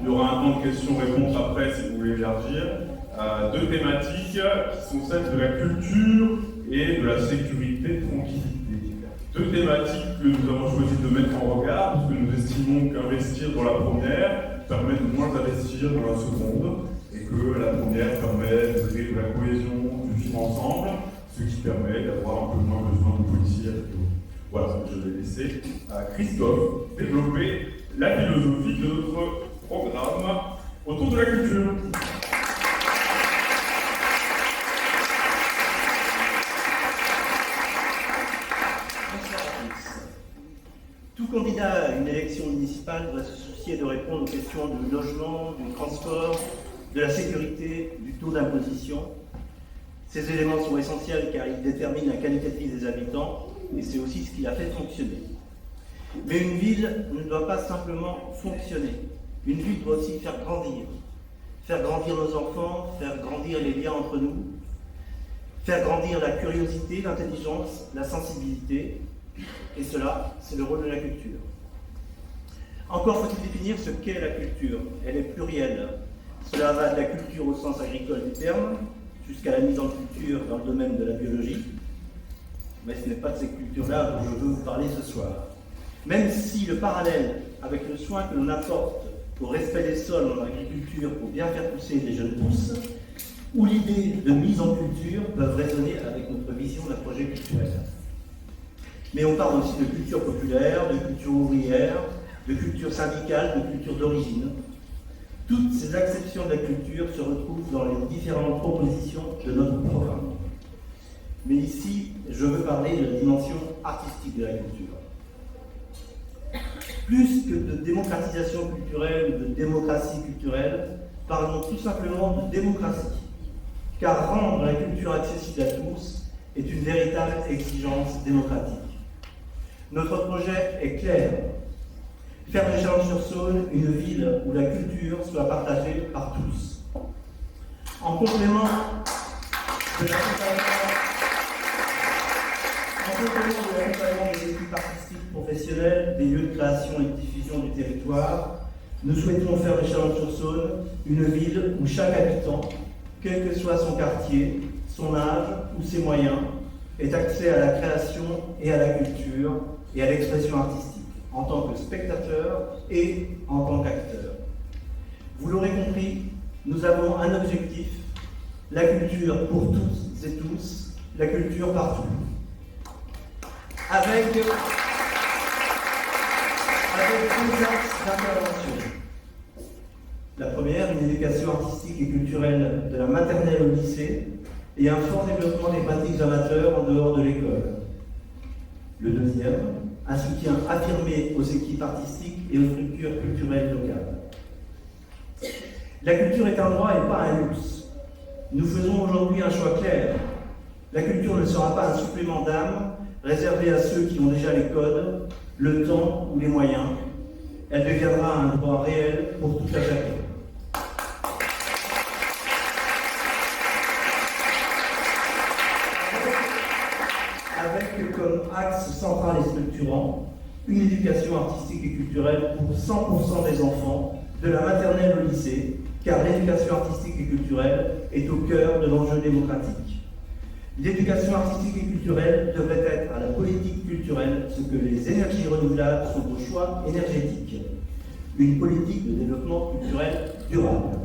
Il y aura un temps de questions-réponses après si vous voulez élargir. Deux thématiques qui sont celles de la culture et de la sécurité tranquillité. Deux thématiques que nous avons choisi de mettre en regard parce que nous estimons qu'investir dans la première permet de moins investir dans la seconde et que la première permet de créer de la cohésion, du vivre ensemble, ce qui permet d'avoir un peu moins besoin de policiers avec eux. Voilà, je vais laisser à Christophe développer la philosophie de notre programme autour de la culture. Tout candidat à une élection municipale doit se soucier de répondre aux questions du logement, du transport, de la sécurité, du taux d'imposition. Ces éléments sont essentiels car ils déterminent la qualité de vie des habitants et c'est aussi ce qui la fait fonctionner. Mais une ville ne doit pas simplement fonctionner. Une ville doit aussi faire grandir nos enfants, faire grandir les liens entre nous, faire grandir la curiosité, l'intelligence, la sensibilité, et cela, c'est le rôle de la culture. Encore faut-il définir ce qu'est la culture. Elle est plurielle. Cela va de la culture au sens agricole du terme, jusqu'à la mise en culture dans le domaine de la biologie. Mais ce n'est pas de ces cultures-là dont je veux vous parler ce soir. Même si le parallèle avec le soin que l'on apporte au respect des sols en agriculture pour bien faire pousser les jeunes pousses, ou l'idée de mise en culture peuvent résonner avec notre vision d'un projet culturel. Mais on parle aussi de culture populaire, de culture ouvrière, de culture syndicale, de culture d'origine. Toutes ces acceptions de la culture se retrouvent dans les différentes propositions de notre programme. Mais ici, je veux parler de la dimension artistique de la culture. Plus que de démocratisation culturelle ou de démocratie culturelle, parlons tout simplement de démocratie. Car rendre la culture accessible à tous est une véritable exigence démocratique. Notre projet est clair. Faire de Chalon-sur-Saône une ville où la culture soit partagée par tous. En complément de l'accompagnement des équipes artistiques professionnelles, des lieux de création et de diffusion du territoire, nous souhaitons faire de Chalon-sur-Saône une ville où chaque habitant, quel que soit son quartier, son âge ou ses moyens, ait accès à la création et à la culture et à l'expression artistique, en tant que spectateur et en tant qu'acteur. Vous l'aurez compris, nous avons un objectif, la culture pour toutes et tous, la culture partout. Avec deux axes d'intervention. La première, une éducation artistique et culturelle de la maternelle au lycée et un fort développement des pratiques amateurs en dehors de l'école. Le deuxième, un soutien affirmé aux équipes artistiques et aux structures culturelles locales. La culture est un droit et pas un luxe. Nous faisons aujourd'hui un choix clair. La culture ne sera pas un supplément d'âme réservé à ceux qui ont déjà les codes, le temps ou les moyens. Elle deviendra un droit réel pour tout à chacun. Avec comme axe central et structurant une éducation artistique et culturelle pour 100% des enfants, de la maternelle au lycée, car l'éducation artistique et culturelle est au cœur de l'enjeu démocratique. L'éducation artistique et culturelle devrait être à la politique culturelle ce que les énergies renouvelables sont au choix énergétique. Une politique de développement culturel durable.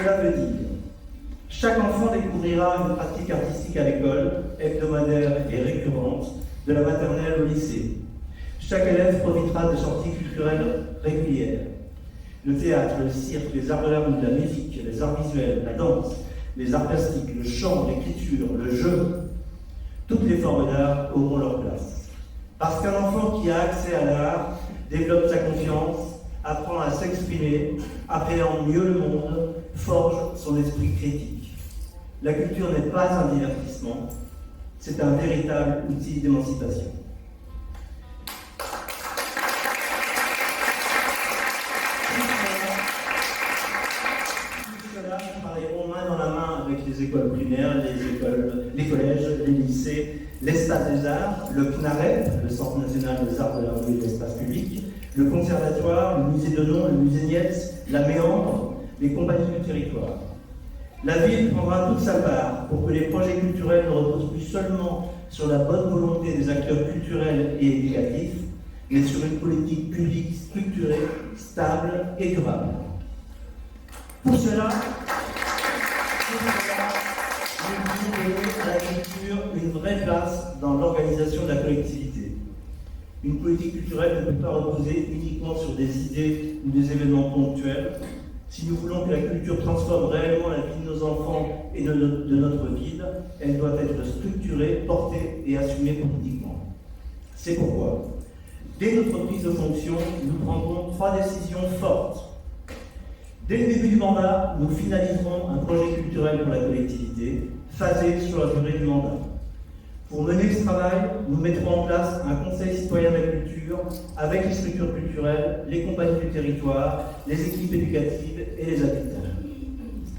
Cela veut dire chaque enfant découvrira une pratique artistique à l'école, hebdomadaire et récurrente, de la maternelle au lycée. Chaque élève profitera de sorties culturelles régulières. Le théâtre, le cirque, les arts de la rue, la musique, les arts visuels, la danse, les arts plastiques, le chant, l'écriture, le jeu, toutes les formes d'art auront leur place. Parce qu'un enfant qui a accès à l'art développe sa confiance, apprend à s'exprimer, appréhende mieux le monde, forge son esprit critique. La culture n'est pas un divertissement, c'est un véritable outil d'émancipation. Nous travaillerons main dans la main avec les écoles primaires, les collèges, les lycées, l'Espace des Arts, le CNAREP, le Centre national des arts de la rue et de l'espace public, le Conservatoire, le musée de Nom, le musée Nietz, la Méandre, les compagnies du territoire. La ville prendra toute sa part pour que les projets culturels ne reposent plus seulement sur la bonne volonté des acteurs culturels et éducatifs, mais sur une politique publique structurée, stable et durable. Pour cela, nous voulons donner à la culture une vraie place dans l'organisation de la collectivité. Une politique culturelle ne peut pas reposer uniquement sur des idées ou des événements ponctuels. Si nous voulons que la culture transforme réellement la vie de nos enfants et de notre ville, elle doit être structurée, portée et assumée politiquement. C'est pourquoi, dès notre prise de fonction, nous prendrons 3 décisions fortes. Dès le début du mandat, nous finaliserons un projet culturel pour la collectivité, phasé sur la durée du mandat. Pour mener ce travail, nous mettrons en place un conseil citoyen de la culture avec les structures culturelles, les compagnies du territoire, les équipes éducatives et les habitants.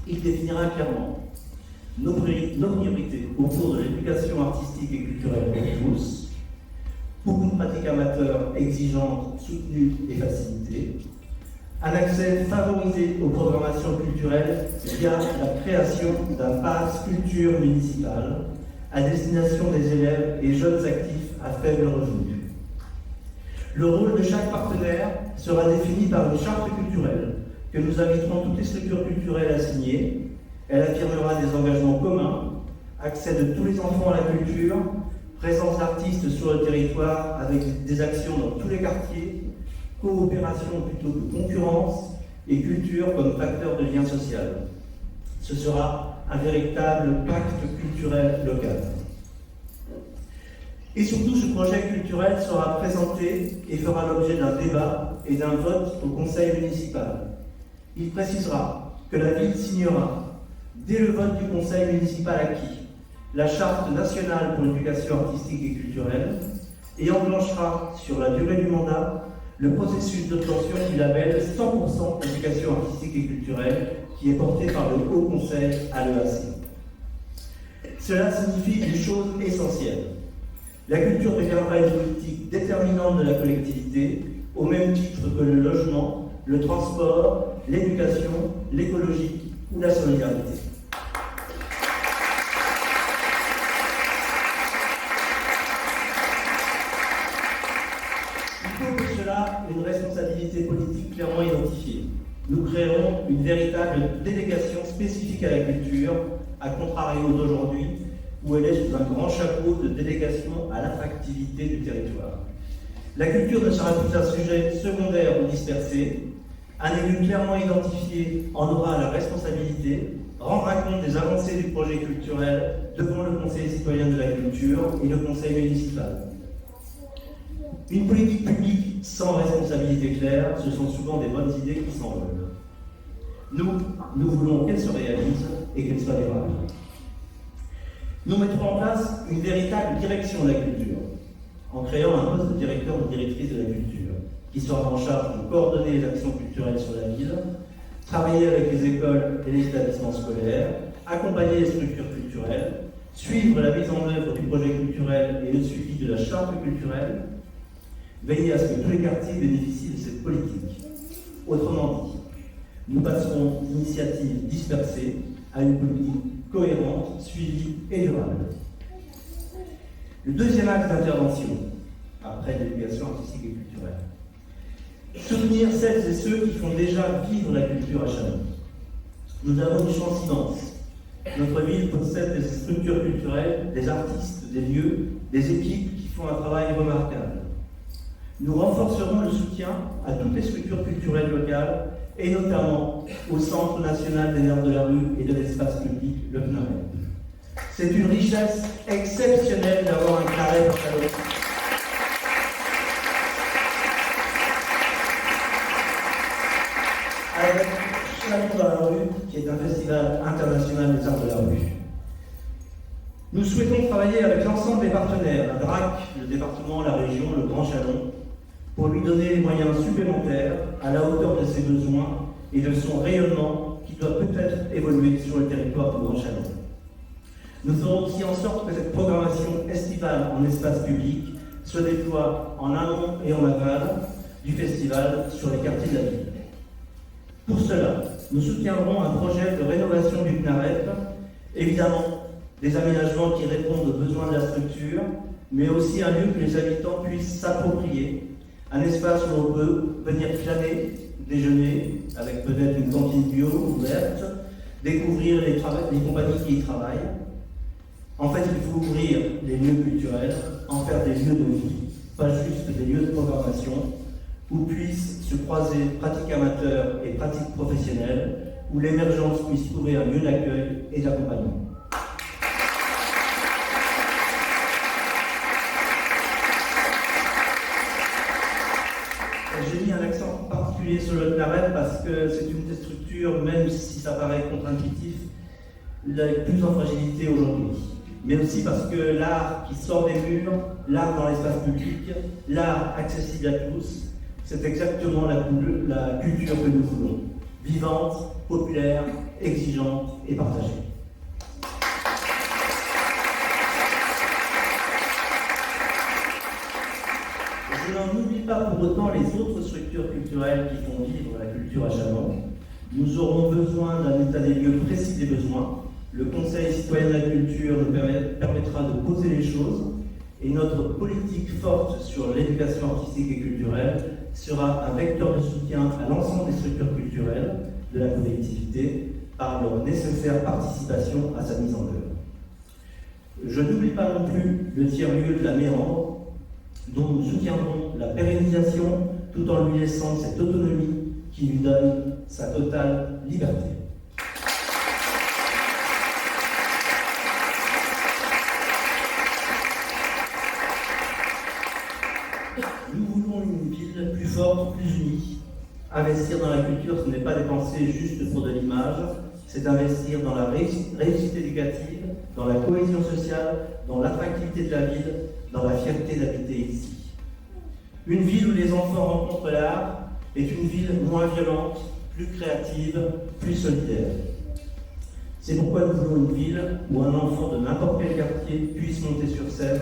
Il définira clairement nos priorités autour de l'éducation artistique et culturelle pour tous, pour une pratique amateur exigeante, soutenue et facilitée, un accès favorisé aux programmations culturelles via la création d'un pass culture municipal à destination des élèves et jeunes actifs à faible revenu. Le rôle de chaque partenaire sera défini par une charte culturelle que nous inviterons toutes les structures culturelles à signer. Elle affirmera des engagements communs, accès de tous les enfants à la culture, présence d'artistes sur le territoire avec des actions dans tous les quartiers, coopération plutôt que concurrence et culture comme facteur de lien social. Ce sera un véritable pacte culturel local. Et surtout, ce projet culturel sera présenté et fera l'objet d'un débat et d'un vote au conseil municipal. Il précisera que la ville signera, dès le vote du conseil municipal acquis, la charte nationale pour l'éducation artistique et culturelle et enclenchera, sur la durée du mandat, le processus d'obtention du label 100% éducation artistique et culturelle qui est porté par le Haut Conseil à l'EAC. Cela signifie une chose essentielle. La culture deviendra une politique déterminante de la collectivité, au même titre que le logement, le transport, l'éducation, l'écologie ou la solidarité. Il faut pour cela une responsabilité politique clairement identifiée. Nous créerons une véritable délégation spécifique à la culture, à contrario d'aujourd'hui, où elle est sous un grand chapeau de délégation à l'attractivité du territoire. La culture ne sera plus un sujet secondaire ou dispersé. Un élu clairement identifié en aura la responsabilité, rendra compte des avancées du projet culturel devant le Conseil citoyen de la culture et le Conseil municipal. Une politique publique sans responsabilité claire, ce sont souvent des bonnes idées qui s'envolent. Nous voulons qu'elles se réalisent et qu'elles soient durables. Nous mettrons en place une véritable direction de la culture, en créant un poste de directeur ou directrice de la culture, qui sera en charge de coordonner les actions culturelles sur la ville, travailler avec les écoles et les établissements scolaires, accompagner les structures culturelles, suivre la mise en œuvre du projet culturel et le suivi de la charte culturelle, veiller à ce que tous les quartiers bénéficient de cette politique. Autrement dit, nous passerons d'initiatives dispersées à une politique cohérente, suivie et durable. Le deuxième axe d'intervention, après l'éducation artistique et culturelle, soutenir celles et ceux qui font déjà vivre la culture à Chalon. Nous avons une chance immense. Notre ville possède des structures culturelles, des artistes, des lieux, des équipes qui font un travail remarquable. Nous renforcerons le soutien à toutes les structures culturelles locales et notamment au Centre national des arts de la rue et de l'espace public, le CNAREP. C'est une richesse exceptionnelle d'avoir un CNAREP à Chalon. Avec Chalon dans la rue, qui est un festival international des arts de la rue. Nous souhaitons travailler avec l'ensemble des partenaires, la DRAC, le département, la région, le Grand Chalon, pour lui donner les moyens supplémentaires à la hauteur de ses besoins et de son rayonnement qui doit peut-être évoluer sur le territoire du Grand Chalon. Nous ferons aussi en sorte que cette programmation estivale en espace public se déploie en amont et en aval du festival sur les quartiers de la ville. Pour cela, nous soutiendrons un projet de rénovation du CNAREP, évidemment des aménagements qui répondent aux besoins de la structure, mais aussi un lieu que les habitants puissent s'approprier, un espace où on peut venir flâner, déjeuner, avec peut-être une cantine bio ouverte, découvrir les compagnies qui y travaillent. En fait, il faut ouvrir les lieux culturels, en faire des lieux de vie, pas juste des lieux de programmation, où puissent se croiser pratiques amateurs et pratiques professionnelles, où l'émergence puisse trouver un lieu d'accueil et d'accompagnement. J'ai mis un accent particulier sur le CNAREP parce que c'est une des structures, même si ça paraît contre-intuitif, la plus en fragilité aujourd'hui. Mais aussi parce que l'art qui sort des murs, l'art dans l'espace public, l'art accessible à tous, c'est exactement la culture que nous voulons. Vivante, populaire, exigeante et partagée. Je n'en oublie pas pour autant les autres structures culturelles qui font vivre la culture à Chalon. Nous aurons besoin d'un état des lieux précis des besoins. Le Conseil citoyen de la culture nous permettra de poser les choses et notre politique forte sur l'éducation artistique et culturelle sera un vecteur de soutien à l'ensemble des structures culturelles de la collectivité par leur nécessaire participation à sa mise en œuvre. Je n'oublie pas non plus le tiers-lieu de la Méandre, dont nous soutiendrons la pérennisation tout en lui laissant cette autonomie qui lui donne sa totale liberté. Nous voulons une ville plus forte, plus unie. Investir dans la culture, ce n'est pas dépenser juste pour de l'image, c'est investir dans la réussite éducative, dans la cohésion sociale, dans l'attractivité de la ville, dans la fierté d'habiter ici. Une ville où les enfants rencontrent l'art est une ville moins violente, plus créative, plus solidaire. C'est pourquoi nous voulons une ville où un enfant de n'importe quel quartier puisse monter sur scène,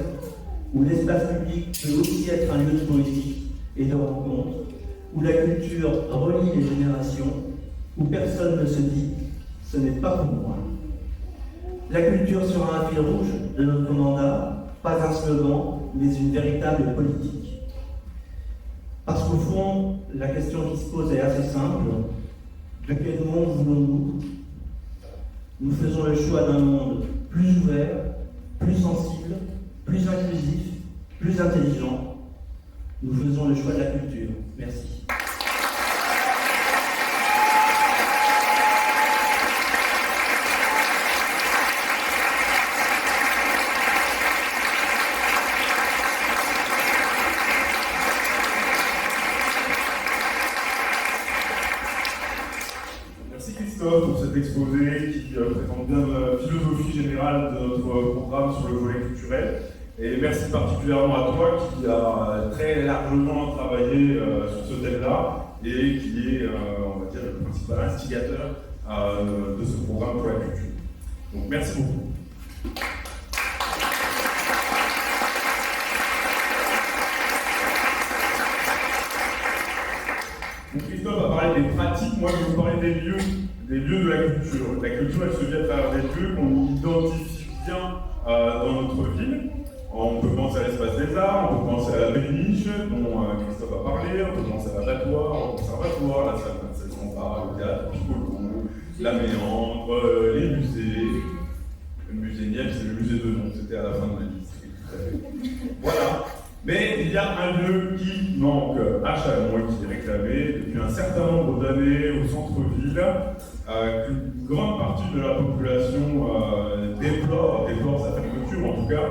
où l'espace public peut aussi être un lieu de poésie et de rencontre, où la culture relie les générations, où personne ne se dit « ce n'est pas pour moi ». La culture sera un fil rouge de notre mandat, pas un slogan, mais une véritable politique. Parce qu'au fond, la question qui se pose est assez simple. De quel monde voulons-nous ? Nous faisons le choix d'un monde plus ouvert, plus sensible, plus inclusif, plus intelligent. Nous faisons le choix de la culture. Merci. Merci Christophe pour cet exposé qui présente bien la philosophie générale de notre programme sur le volet culturel. Et merci particulièrement à toi qui a très largement travaillé sur ce thème-là et qui est, on va dire, le principal instigateur de ce programme pour la culture. Donc merci beaucoup. Donc Christophe a parlé des pratiques, moi je vais vous parler des lieux de la culture. La culture, elle se vit à travers des lieux qu'on identifie bien dans notre ville. On peut penser à l'espace des arts, on peut penser à la péniche dont Christophe a parlé, on peut penser à l'abattoir, au conservatoire, la salle Vincent Sandra, le théâtre Piccolo, la Méandre, les musées. Le musée Niepce, c'est le musée de Lyon, c'était à la fin de ma liste. Voilà. Mais il y a un lieu qui manque à Châlons et qui est réclamé depuis un certain nombre d'années au centre-ville, qu'une grande partie de la population déplore sa fermeture, en tout cas,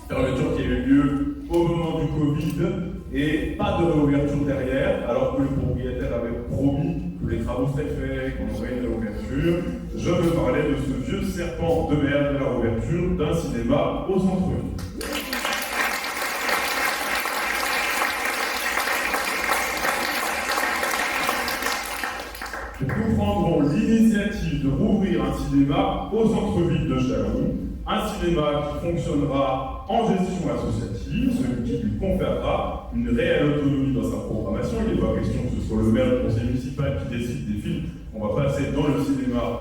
fermeture qui a eu lieu au moment du Covid et pas de réouverture derrière, alors que le propriétaire avait promis que les travaux seraient faits, qu'on aurait une réouverture. Je veux parler de ce vieux serpent de mer de la réouverture d'un cinéma au centre-ville. Nous prendrons l'initiative de rouvrir un cinéma au centre-ville de Châlons, un cinéma qui fonctionnera en gestion associative, ce qui lui conférera une réelle autonomie dans sa programmation. Il n'est pas question que ce soit le maire du conseil municipal qui décide des films qu'on va passer dans le cinéma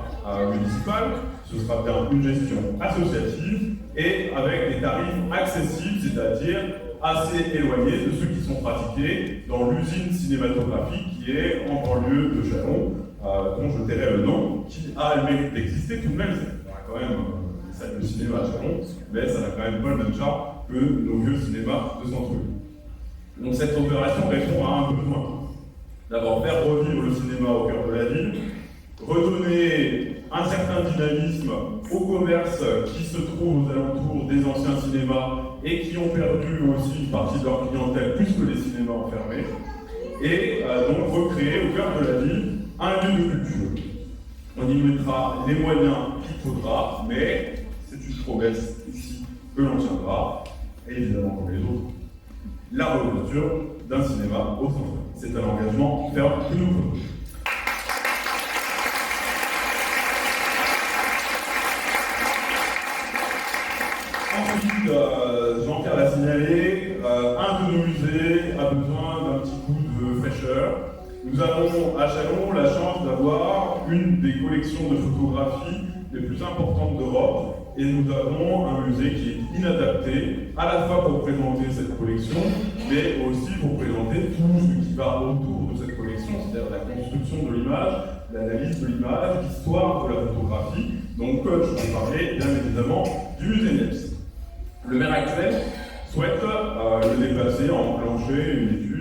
municipal. Ce sera bien une gestion associative et avec des tarifs accessibles, c'est-à-dire assez éloignés de ceux qui sont pratiqués dans l'usine cinématographique qui est en banlieue de Châlons, dont je tairai le nom, qui a le mérite d'exister tout de même. On a quand même une salle de cinéma à Châlons, mais ça n'a quand même pas le même charme que nos vieux cinémas de centre-ville. Donc cette opération répond à un besoin. D'abord, faire revivre le cinéma au cœur de la ville, redonner un certain dynamisme aux commerces qui se trouvent aux alentours des anciens cinémas et qui ont perdu aussi une partie de leur clientèle puisque les cinémas ont fermé, et donc recréer au cœur de la ville un lieu de culture. On y mettra les moyens qu'il faudra, mais c'est une promesse ici que l'on tiendra, et évidemment comme les autres, la réouverture d'un cinéma au centre. C'est un engagement ferme que nous prenons. Ensuite, Jean-Pierre l'a signalé, un de nos musées a besoin d'un petit coup de fraîcheur. Nous avons à Châlons la chance d'avoir une des collections de photographie les plus importantes d'Europe et nous avons un musée qui est inadapté à la fois pour présenter cette collection mais aussi pour présenter tout ce qui va autour de cette collection, c'est-à-dire la construction de l'image, l'analyse de l'image, l'histoire de la photographie. Donc je vais parler bien évidemment du musée Niepce. Le maire actuel souhaite le déplacer, enclencher une étude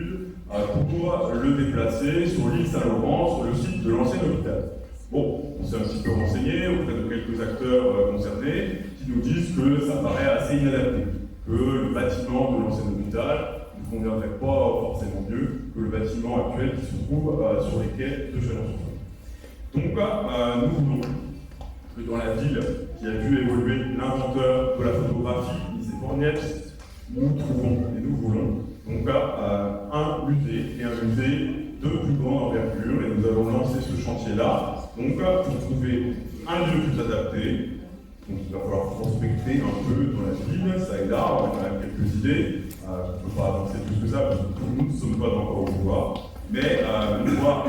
pour le déplacer sur l'île Saint-Laurent, sur le site de l'ancien hôpital. Bon, on s'est un petit peu renseigné auprès de quelques acteurs concernés qui nous disent que ça paraît assez inadapté, que le bâtiment de l'ancien hôpital ne conviendrait pas forcément mieux que le bâtiment actuel qui se trouve sur les quais de Chalon-sur-Saône. Donc nous voulons que dans la ville qui a vu évoluer l'inventeur de la photographie, Niepce, nous trouvons et nous voulons donc un musée et un musée de plus grande envergure et nous allons lancer ce chantier-là donc pour trouver un lieu plus adapté. Donc il va falloir prospecter un peu dans la ville, ça et là, on a quand même quelques idées. Je ne peux pas avancer plus que ça parce que tout le monde ne sommes pas encore au pouvoir, mais une fois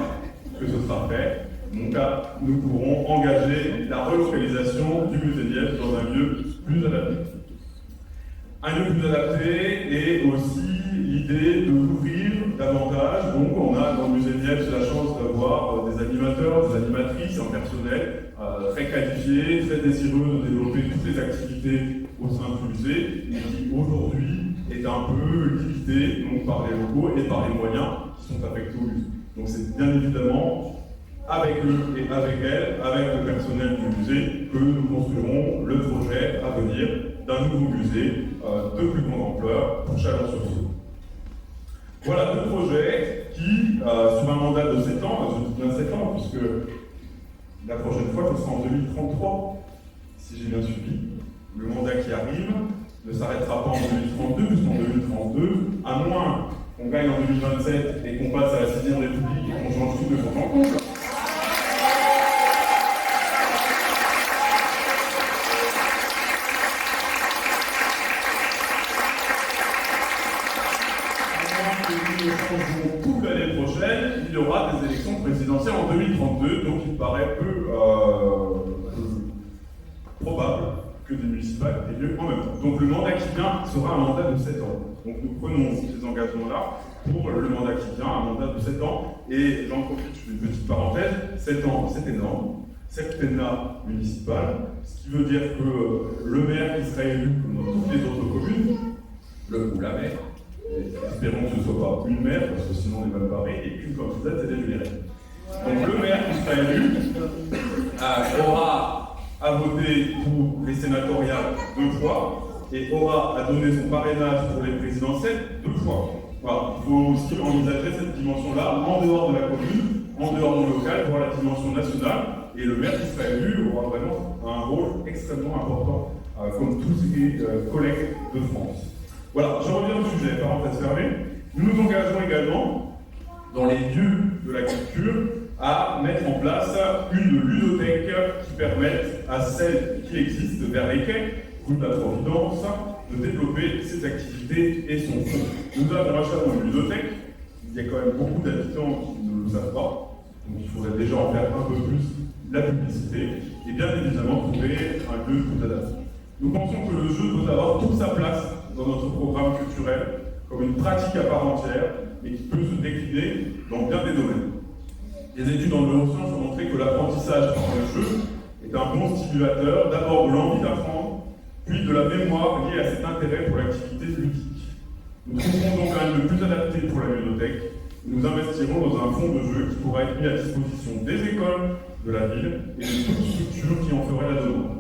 que ce sera fait, donc nous pourrons engager la relocalisation du musée Niepce dans un lieu plus adapté. Un lieu plus adapté et aussi l'idée de l'ouvrir davantage. Donc on a dans le musée Niepce la chance d'avoir des animateurs, des animatrices, un personnel très qualifié, très désireux de développer toutes les activités au sein du musée et qui aujourd'hui est un peu limité donc, par les locaux et par les moyens qui sont affectés au musée. Donc c'est bien évidemment avec eux et avec elles, avec le personnel du musée, que nous construirons le projet à venir d'un nouveau musée de plus grande ampleur pour Chalon-sur-Saône. Voilà deux projets qui, sur un mandat de 7 ans, je dis bien 7 ans, puisque la prochaine fois, ce sera en 2033, si j'ai bien suivi. Le mandat qui arrive ne s'arrêtera pas en 2032, puisqu'en 2032, à moins qu'on gagne en 2027 et qu'on passe à la 6e République et qu'on change tout de fond en comble. Pour l'année prochaine, il y aura des élections présidentielles en 2032, donc il paraît peu probable que des municipales aient lieu en même temps. Donc le mandat qui vient sera un mandat de 7 ans. Donc nous prenons ces engagements-là pour le mandat qui vient, un mandat de 7 ans. Et j'en profite, je fais une petite parenthèse, 7 ans c'est énorme. septennat municipal, ce qui veut dire que le maire qui sera élu, comme dans toutes les autres communes, le ou la maire, et espérons que ce ne soit pas une maire, parce que sinon on est mal barré, et qu'une candidate, c'est des générales. Donc le maire qui sera élu aura à voter pour les sénatoriales 2 fois, et aura à donner son parrainage pour les présidentielles 2 fois. Voilà. Il faut aussi envisager cette dimension-là en dehors de la commune, en dehors du local, voir la dimension nationale, et le maire qui sera élu aura vraiment un rôle extrêmement important, comme tous ses collègues de France. Voilà, je reviens au sujet, parenthèse fermée. Nous nous engageons également, dans les lieux de la culture, à mettre en place une ludothèque qui permette à celles qui existent vers les quais, rue de la Providence, de développer ses activités et son fonds. Nous avons à Chalon une ludothèque, il y a quand même beaucoup d'habitants qui ne le savent pas, donc il faudrait déjà en faire un peu plus la publicité, et bien évidemment trouver un lieu tout adapté. Nous pensons que le jeu doit avoir toute sa place dans notre programme culturel, comme une pratique à part entière, et qui peut se décliner dans bien des domaines. Les études en neurosciences ont montré que l'apprentissage par le jeu est un bon stimulateur, d'abord de l'envie d'apprendre, puis de la mémoire liée à cet intérêt pour l'activité ludique. Nous trouverons donc un lieu plus adapté pour la ludothèque. Nous investirons dans un fonds de jeu qui pourra être mis à disposition des écoles de la ville et de toute structure qui en ferait la demande.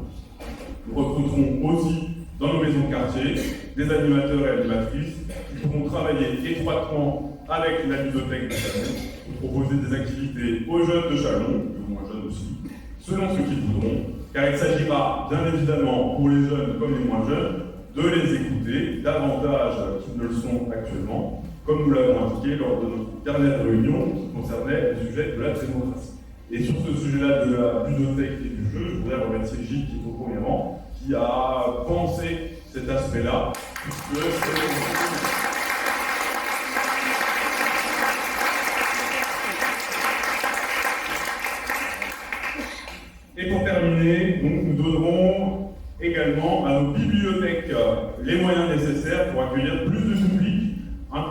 Nous recruterons aussi dans nos maisons de quartier des animateurs et animatrices qui pourront travailler étroitement avec la bibliothèque de Chalon pour proposer des activités aux jeunes de Chalon, et aux moins jeunes aussi, selon ce qu'ils voudront, car il s'agira bien évidemment pour les jeunes comme les moins jeunes de les écouter davantage qu'ils ne le sont actuellement, comme nous l'avons indiqué lors de notre dernière réunion qui concernait le sujet de la démocratie. Et sur ce sujet-là de la ludothèque et du jeu, je voudrais remercier Gilles qui est au premier rang, qui a pensé cet aspect-là, puisque Et pour terminer, donc, nous donnerons également à nos bibliothèques les moyens nécessaires pour accueillir plus de public un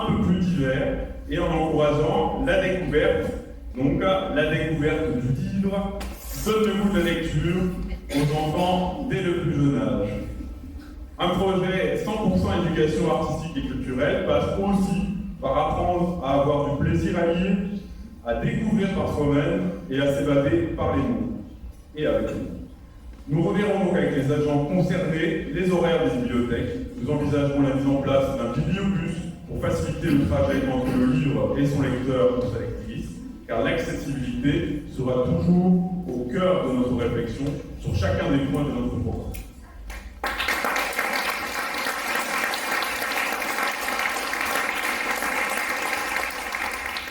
peu plus divers, et en encourageant la découverte, donc la découverte du livre, qui donne le goût de la lecture aux enfants dès le plus jeune âge. Un projet 100% éducation artistique et culturelle passe aussi par apprendre à avoir du plaisir à lire, à découvrir par soi-même et à s'évader par les mots et avec nous. Nous reverrons donc avec les agents concernés les horaires des bibliothèques. Nous envisagerons la mise en place d'un bibliobus pour faciliter le trajet entre le livre et son lecteur ou sa lectrice, car l'accessibilité sera toujours au cœur de notre réflexion sur chacun des points de notre programme.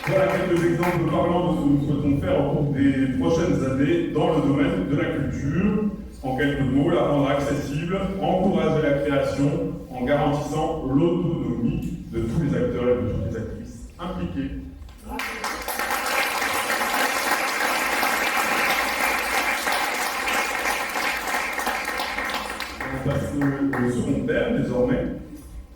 Voilà quelques exemples parlants de ce que nous souhaitons faire au cours des prochaines années dans le domaine de la culture. En quelques mots, la rendre accessible, encourager la création en garantissant l'autonomie de tous les acteurs et de toutes les actrices impliqués. On passe au second thème désormais.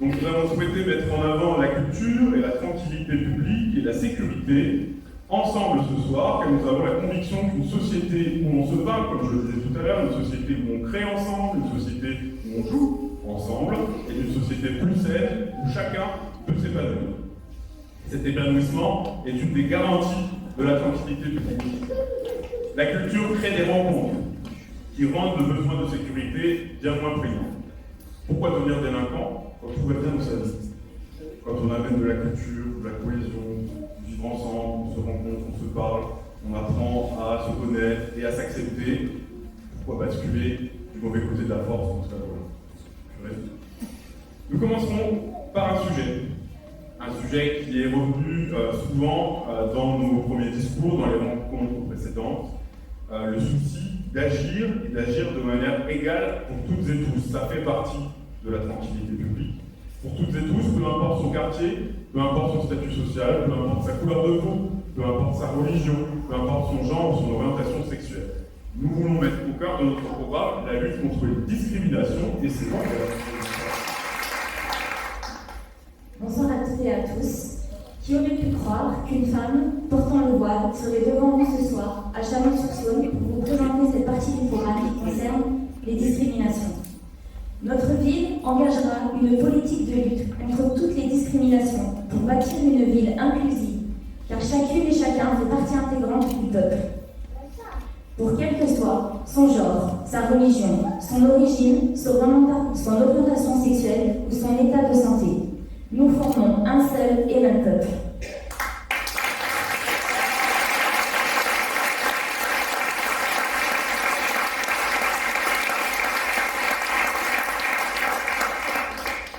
Donc nous avons souhaité mettre en avant la culture et la tranquillité publique et la sécurité ensemble ce soir, car nous avons la conviction qu'une société où on se parle, comme je le disais tout à l'heure, une société où on crée ensemble, une société où on joue ensemble, est une société plus saine, où chacun peut s'épanouir. Cet épanouissement est une des garanties de la tranquillité publique. La culture crée des rencontres qui rendent le besoin de sécurité bien moins prégnant. Pourquoi devenir délinquant quand tout va bien dans sa vie? Quand on amène de la culture, de la cohésion, du vivre ensemble, on se rencontre, on se parle, on apprend à se connaître et à s'accepter, pourquoi basculer du mauvais côté de la force? Donc ça, voilà. Nous commencerons par un sujet qui est revenu souvent dans nos premiers discours, dans les rencontres précédentes, le souci d'agir et d'agir de manière égale pour toutes et tous. Ça fait partie de la tranquillité publique. Pour toutes et tous, peu importe son quartier, peu importe son statut social, peu importe sa couleur de peau, peu importe sa religion, peu importe son genre ou son orientation sexuelle. Nous voulons mettre au cœur de notre programme la lutte contre les discriminations et c'est donc Bonsoir à toutes et à tous. Qui aurait pu croire qu'une femme portant le voile serait devant vous ce soir, à Chalon-sur-Saône, pour vous présenter cette partie du programme qui concerne les discriminations. Notre ville engagera une politique de lutte contre toutes les discriminations pour bâtir une ville inclusive, car chacune et chacun fait partie intégrante du peuple. Pour quel que soit son genre, sa religion, son origine, son orientation sexuelle ou son état de santé, nous formons un seul et même peuple.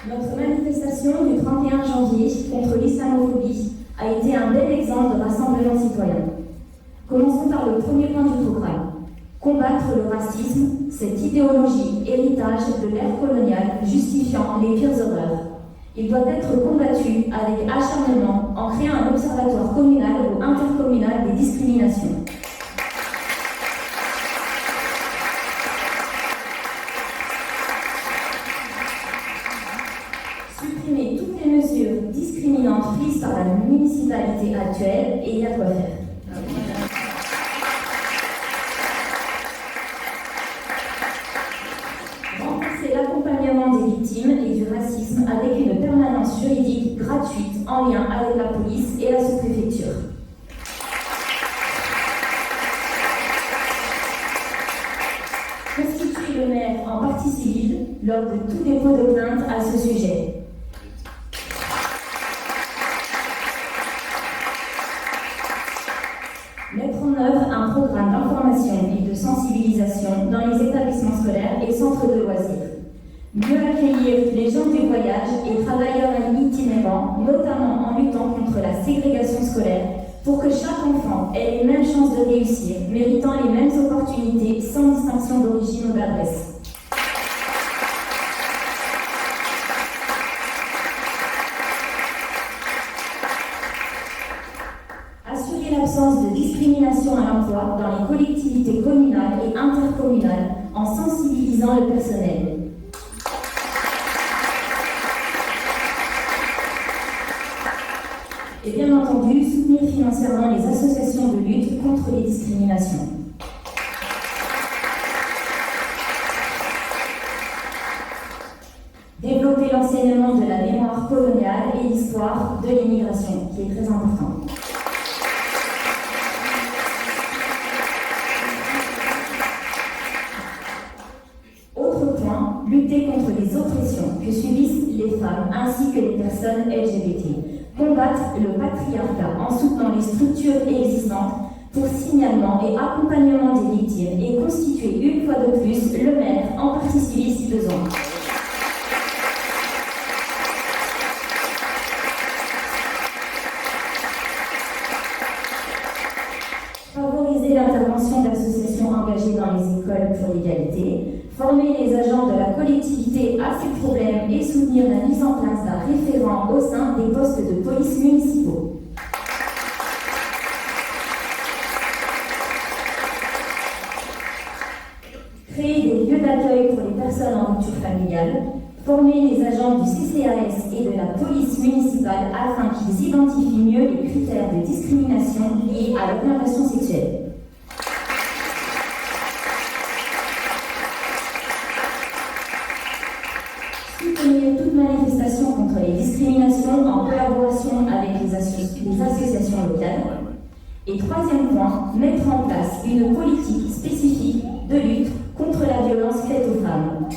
Notre manifestation du 31 janvier contre l'islamophobie a été un bel exemple de rassemblement citoyen. Commençons par le premier point du programme. Combattre le racisme, cette idéologie, héritage de l'ère coloniale justifiant les pires horreurs. Il doit être combattu avec acharnement en créant un observatoire communal ou intercommunal des discriminations. Supprimer toutes les mesures discriminantes prises par la municipalité actuelle et il y a quoi faire. L'accompagnement des victimes et du racisme avec une permanence juridique gratuite en lien avec la police et la sous-préfecture. Constituer le maire en partie civile lors de tout dépôt de plainte à ce sujet. Mettre en œuvre un programme d'information et de sensibilisation dans les établissements scolaires et centres de loisirs. Mieux accueillir les gens du voyage et travailleurs itinérants, notamment en luttant contre la ségrégation scolaire, pour que chaque enfant ait les mêmes chances de réussir, méritant les mêmes opportunités sans distinction d'origine ou d'adresse. Assurer l'absence de discrimination à l'emploi dans les collectivités communales et intercommunales en sensibilisant le personnel. Et bien entendu, soutenir financièrement les associations de lutte contre les discriminations. Développer l'enseignement de la mémoire coloniale et l'histoire de l'immigration, qui est très important. Autre point, lutter contre les oppressions que subissent les femmes ainsi que les personnes LGBT. Combattre le patriarcat en soutenant les structures existantes pour signalement et accompagnement des victimes et constituer une fois de plus le maire en partie civile si besoin. Favoriser l'intervention d'associations engagées dans les écoles pour l'égalité, former les agents de la collectivité à ces problèmes et soutenir la mise en place d'un référent au sein des postes de police municipaux. Créer des lieux d'accueil pour les personnes en rupture familiale, former les agents du CCAS et de la police municipale afin qu'ils identifient mieux les critères de discrimination liés à l'orientation sexuelle. Soutenir toute manifestation contre les discriminations en collaboration avec les associations locales. Et troisième point, mettre en place une politique spécifique de lutte contre la violence faite aux femmes.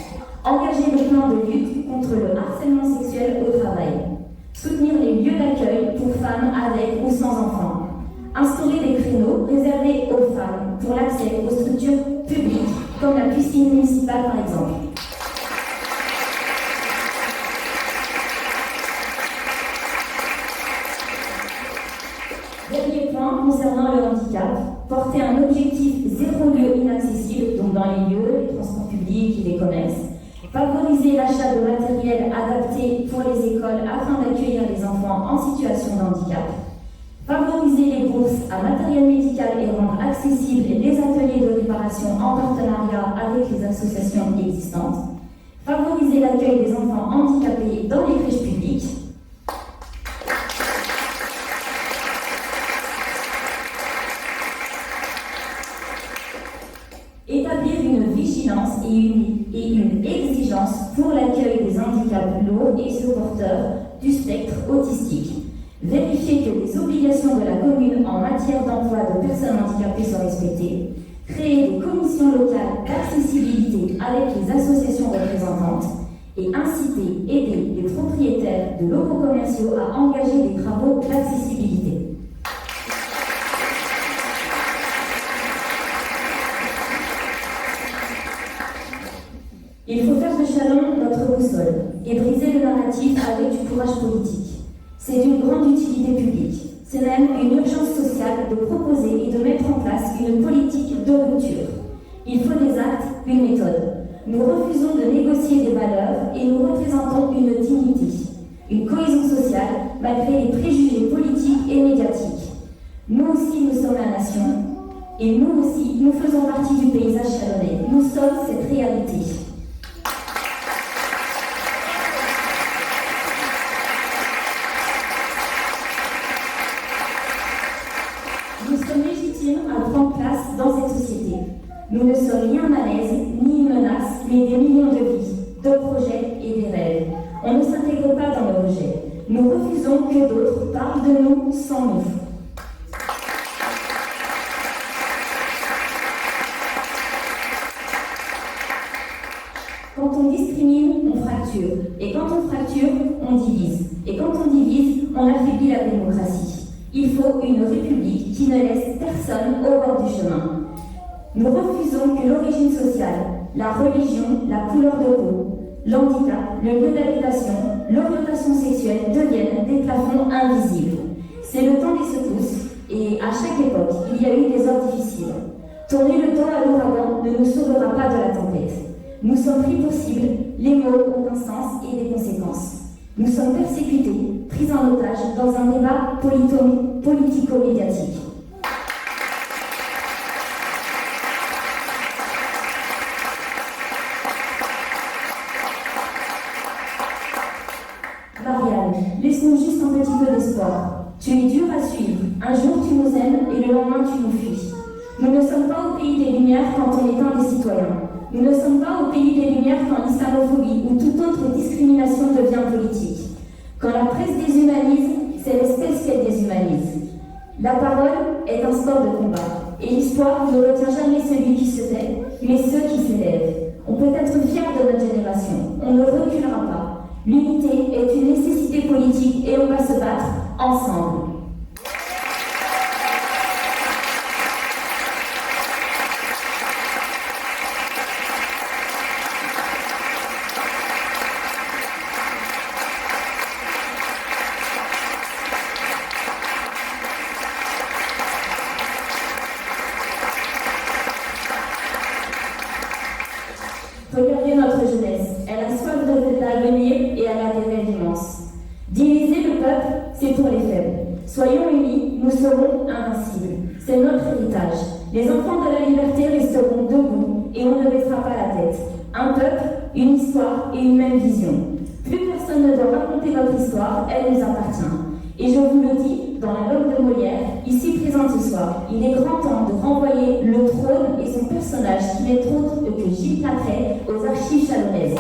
Engager le plan de lutte contre le harcèlement sexuel au travail. Soutenir les lieux d'accueil pour femmes avec ou sans enfants. Instaurer des créneaux réservés aux femmes pour l'accès aux structures publiques, comme la piscine municipale par exemple. Dernier point concernant le handicap, porter un objectif zéro lieu inaccessible, donc dans les lieux, les transports publics et les commerces. Favoriser l'achat de matériel adapté pour les écoles afin d'accueillir les enfants en situation de handicap. Favoriser les bourses à matériel médical et rendre accessibles les ateliers de réparation en partenariat avec les associations existantes. Favoriser l'accueil des enfants handicapés dans les crèches publiques. et une exigence pour l'accueil des handicaps lourds et ceux porteurs du spectre autistique. Vérifier que les obligations de la commune en matière d'emploi de personnes handicapées sont respectées. Créer des commissions locales d'accessibilité avec les associations représentantes et inciter, aider les propriétaires de locaux commerciaux à engager des travaux d'accessibilité. Il faut faire de Châlons notre boussole et briser le narratif avec du courage politique. C'est d'une grande utilité publique. C'est même une urgence sociale de proposer et de mettre en place une politique de rupture. Il faut des actes, une méthode. Nous refusons de négocier des valeurs et nous représentons une dignité, une cohésion sociale malgré les préjugés politiques et médiatiques. Nous aussi, nous sommes la nation et nous aussi, nous faisons partie du paysage chalonnais. Nous sommes cette réalité. Nous sommes légitimes à prendre place dans cette société. Nous ne sommes ni un malaise, ni une menace, mais des millions de vies, de projets et des rêves. On ne s'intègre pas dans le rejet. Nous refusons que d'autres parlent de nous sans nous. Quand on discrimine, on fracture. Et quand on fracture, on divise. Et quand on divise, on affaiblit la démocratie. Il faut une république qui ne laisse personne au bord du chemin. Nous refusons que l'origine sociale, la religion, la couleur de peau, l'handicap, le lieu d'habitation, l'orientation sexuelle deviennent des plafonds invisibles. C'est le temps des secousses et à chaque époque, il y a eu des heures difficiles. Tourner le dos à l'ouragan ne nous sauvera pas de la tempête. Nous sommes pris pour cible, les mots ont un sens et des conséquences. Nous sommes persécutés, pris en otage dans un débat politico-médiatique. Marianne, laisse-nous juste un petit peu d'espoir. Tu es dur à suivre. Un jour tu nous aimes et le lendemain tu nous fuis. Nous ne sommes pas au pays des Lumières quand on est un des citoyens. Nous ne sommes pas au pays des Lumières quand l'islamophobie ou toute autre discrimination devient politique. Quand la presse déshumanise, c'est l'espèce qu'elle déshumanise. La parole est un sport de combat. Et l'histoire ne retient jamais celui qui se tait, mais ceux qui s'élèvent. On peut être fier de notre génération. On ne reculera pas. L'unité est une nécessité politique et on va se battre ensemble. Regardez notre jeunesse, elle a soif de l'avenir et elle a des rêves immenses. Diviser le peuple, c'est pour les faibles. Soyons unis, nous serons invincibles. C'est notre héritage. Les enfants de la liberté resteront debout et on ne baissera pas la tête. Un peuple, une histoire et une même vision. Plus personne ne doit raconter notre histoire, elle nous appartient. Et je vous le dis, dans la langue de Molière, ici présente ce soir, il est grand temps de renvoyer le trône et son personnage, qui n'est autre que Gilles Platret, aux archives chalonnaises.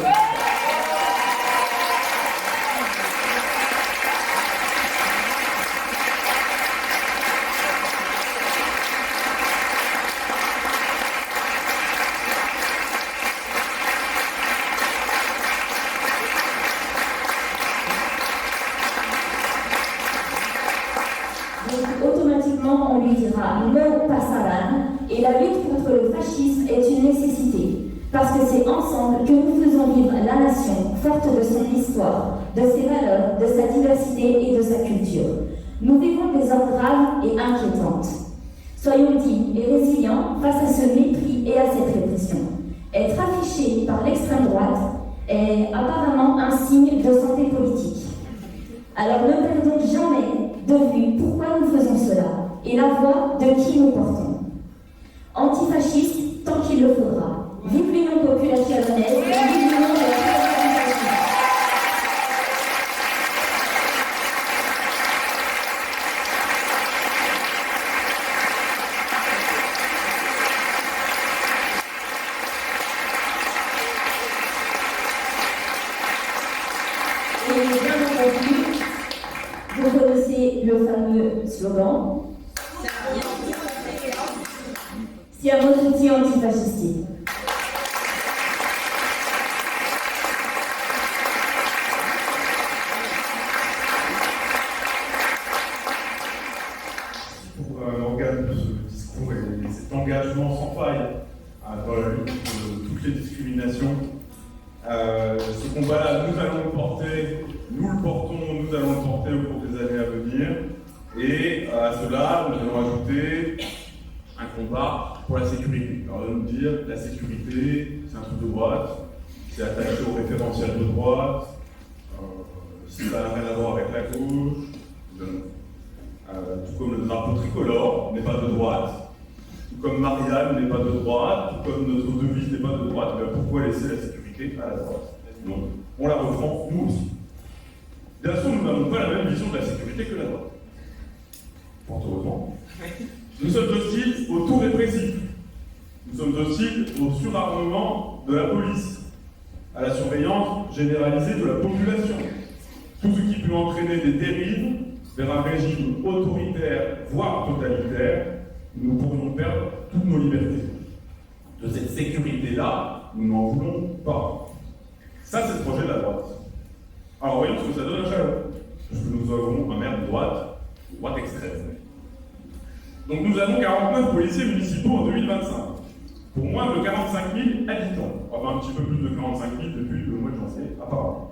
Automatiquement, on lui dira non passaran et la lutte contre le fascisme est une nécessité parce que c'est ensemble que nous faisons vivre la nation forte de son histoire, de ses valeurs, de sa diversité et de sa culture. Nous vivons des heures graves et inquiétantes. Soyons dignes et résilients face à ce mépris et à cette répression. Être affiché par l'extrême droite est apparemment un signe de santé politique. Alors ne perdons jamais de vue pourquoi nous faisons cela et la voix de qui nous portons. Antifasciste tant qu'il le faudra. Vive l'Union populaire chalonnaise et vive l'Union de la collaboration. aujourd'hui, vous connaissez le fameux slogan Siamo tutti antifascisti. Pour un organe de ce discours et cet engagement sans faille dans la lutte contre toutes les discriminations. Ce combat-là, nous allons le porter, nous le portons, nous allons le porter au cours des années à venir. Et à cela, nous allons ajouter un combat pour la sécurité. Alors, on va nous dire, la sécurité, c'est un truc de droite, c'est attaché au référentiel de droite, ça n'a rien à voir avec la gauche. Tout comme le drapeau tricolore n'est pas de droite, tout comme Marianne n'est pas de droite, tout comme notre devise n'est pas de droite, mais pourquoi laisser la sécurité à la droite? Non, on la reprend nous aussi. Bien sûr, nous n'avons pas la même vision de la sécurité que la droite. Fort heureusement. Nous sommes hostiles au tout répressif. Nous sommes hostiles au surarmement de la police, à la surveillance généralisée de la population. Tout ce qui peut entraîner des dérives vers un régime autoritaire, voire totalitaire, nous pourrions perdre toutes nos libertés. De cette sécurité-là, nous n'en voulons pas. Ça, c'est le projet de la droite. Alors voyons ce que ça donne à Châlons. Parce que nous avons un maire de droite extrême. Donc nous avons 49 policiers municipaux en 2025, pour moins de 45 000 habitants. Enfin un petit peu plus de 45 000 depuis le mois de janvier, apparemment.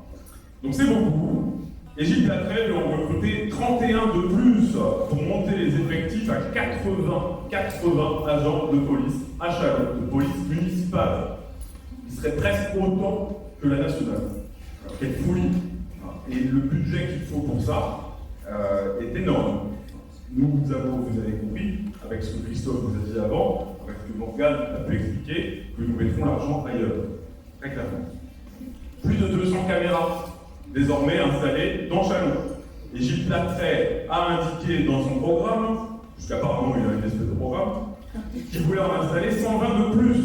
Donc c'est beaucoup. Et Gilles Platrel veut en recruter 31 de plus pour monter les effectifs à 80 agents de police à Châlons, de police municipale. Il serait presque autant que la nationale. Alors, quelle folie! Et le budget qu'il faut pour ça est énorme. Vous avez compris, avec ce que Christophe vous a dit avant, avec ce que Morgane a pu expliquer, que nous mettrons l'argent ailleurs, très clairement. Plus de 200 caméras désormais installées dans Châlons. Et Gilles Platrel a indiqué dans son programme, puisqu'apparemment il a une espèce de programme, qu'il voulait en installer 120 de plus,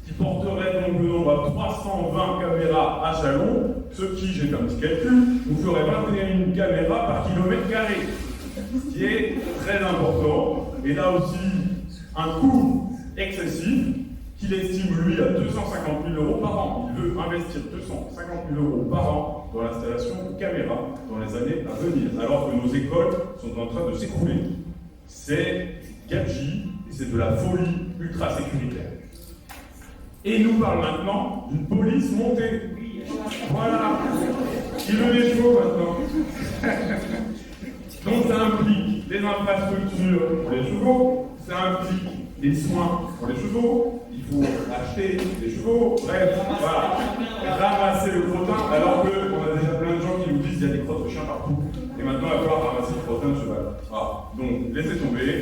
qui porterait donc le nombre à 320 caméras à Châlons, ce qui, j'ai fait un petit calcul, nous ferait 21 caméras par kilomètre carré. Ce qui est très important, et là aussi un coût excessif qu'il estime lui à 250 000 € par an. Il veut investir 250 000 € par an dans l'installation de caméras dans les années à venir, alors que nos écoles sont en train de s'écrouler. C'est gabegie et c'est de la folie ultra sécuritaire. Et il nous parle maintenant d'une police montée. Voilà, il veut les chevaux maintenant. Donc ça implique des infrastructures pour les chevaux, ça implique des soins pour les chevaux, il faut acheter des chevaux, bref, voilà, ramasser le crottin, alors qu'on a déjà plein de gens qui nous disent qu'il y a des crottes de chiens partout, et maintenant il va falloir ramasser le crottin de cheval. Voilà. Donc laissez tomber,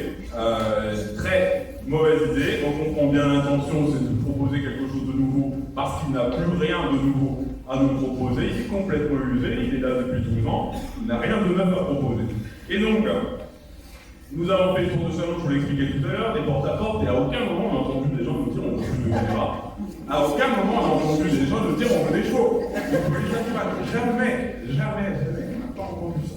très mauvaise idée, on comprend bien l'intention, c'est de proposer quelque chose de nouveau, parce qu'il n'a plus rien de nouveau à nous proposer, il est complètement usé, il est là depuis 12 ans, il n'a rien de neuf à proposer. Et donc, nous avons fait le tour de salon, je vous l'ai expliqué tout à l'heure, des porte-à-porte, et à aucun moment on a entendu des gens nous dire on veut plus de caméras. À aucun moment on a entendu des gens nous dire on veut des chevaux. Jamais, on n'a pas entendu ça.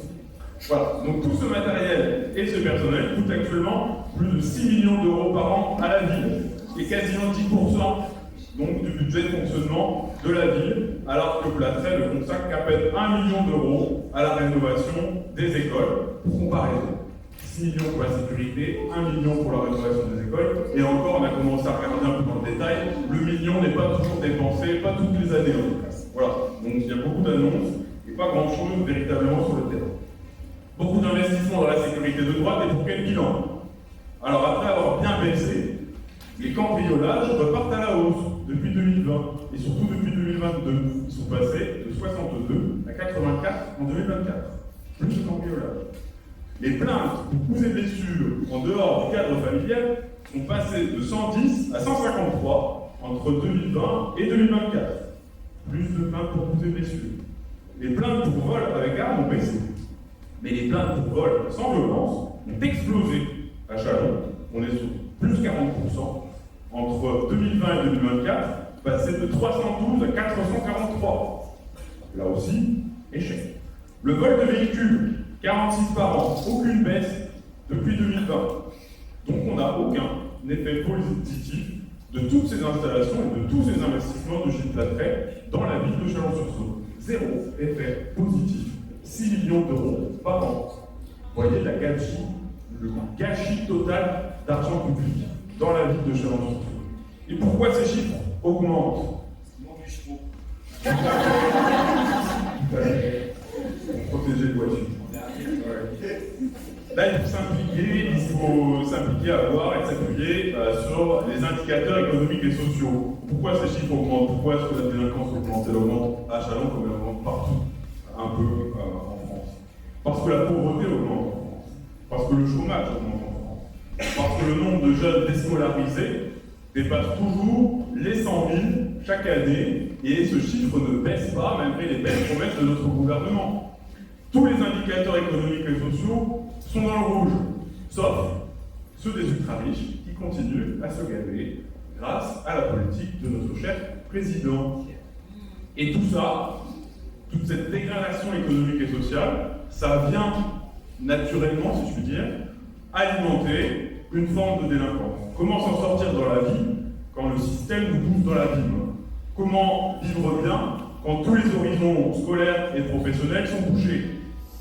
Voilà, donc tout ce matériel et ce personnel coûtent actuellement plus de 6 millions d'euros par an à la ville, et quasiment 10% donc du budget de fonctionnement de la ville, alors que Platrel ne consacre qu'à peine 1 million d'euros à la rénovation des écoles. Pour comparaison, 6 millions pour la sécurité, 1 million pour la rénovation des écoles, et encore on a commencé à regarder un peu dans le détail, le million n'est pas toujours dépensé, pas toutes les années en tout cas. Voilà, donc il y a beaucoup d'annonces et pas grand chose véritablement sur le terrain. Beaucoup d'investissements dans la sécurité de droite, et pour quel bilan? Alors après avoir bien baissé, les cambriolages repartent à la hausse depuis 2020, et surtout depuis 2022. Ils sont passés de 62 à 84 en 2024. Plus de cambriolages. Les plaintes pour coups et blessures en dehors du cadre familial sont passées de 110 à 153 entre 2020 et 2024. Plus de plaintes pour coups et blessures. Les plaintes pour vol avec arme ont baissé. Mais les plaintes pour vol sans violence ont explosé à Châlons. On est sur plus 40% entre 2020 et 2024, passé de 312 à 443. Là aussi, échec. Le vol de véhicules, 46 par an, aucune baisse depuis 2020. Donc on n'a aucun effet positif de toutes ces installations et de tous ces investissements de Gilles Platret dans la ville de Chalon-sur-Saône. Zéro effet positif. 6 millions d'euros par an. Vous voyez le gâchis total d'argent public dans la ville de Chalon-sur-Saône. Et pourquoi ces chiffres augmentent? Pour protéger le voiture. Là, il faut s'impliquer à voir et s'appuyer sur les indicateurs économiques et sociaux. Pourquoi ces chiffres augmentent? Pourquoi est-ce que la délinquance augmente? Elle augmente à Chalon comme elle augmente partout, un peu en France. Parce que la pauvreté augmente en France. Parce que le chômage augmente en France. Parce que le nombre de jeunes déscolarisés dépasse toujours les 100 000 chaque année, et ce chiffre ne baisse pas malgré les belles promesses de notre gouvernement. Tous les indicateurs économiques et sociaux sont dans le rouge, sauf ceux des ultra-riches qui continuent à se gaver grâce à la politique de notre cher président. Et tout ça, toute cette dégradation économique et sociale, ça vient naturellement, si je puis dire, alimenter une forme de délinquance. Comment s'en sortir dans la vie quand le système nous pousse dans l'abîme? Comment vivre bien quand tous les horizons scolaires et professionnels sont bouchés?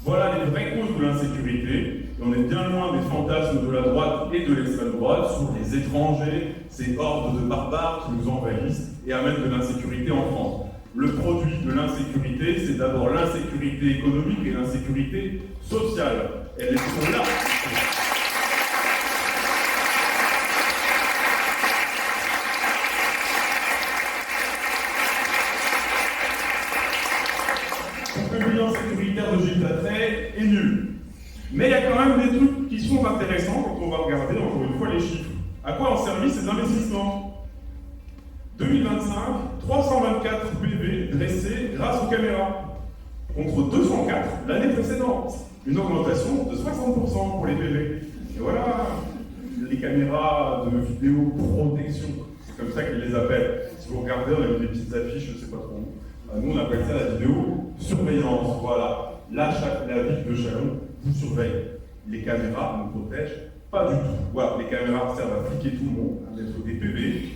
Voilà les vraies causes de l'insécurité, et on est bien loin des fantasmes de la droite et de l'extrême droite sur les étrangers, ces hordes de barbares qui nous envahissent et amènent de l'insécurité en France. Le produit de l'insécurité, c'est d'abord l'insécurité économique et l'insécurité sociale. Elles sont là. Le bilan sécuritaire de Gilles Platret est nul. Mais il y a quand même des trucs qui sont intéressants quand on va regarder encore une fois les chiffres. À quoi ont servi ces investissements? 2025, 324 PV dressés grâce aux caméras, contre 204 l'année précédente. Une augmentation de 60% pour les PV. Et voilà, les caméras de vidéoprotection, c'est comme ça qu'ils les appellent. Si vous regardez, on a mis des petites affiches, je ne sais pas trop. Nous, on appelle ça la vidéo-surveillance. Voilà. Là, la ville de Chalon vous surveille. Les caméras ne protègent pas du tout. Voilà, les caméras servent à fliquer tout le monde, à mettre des PV.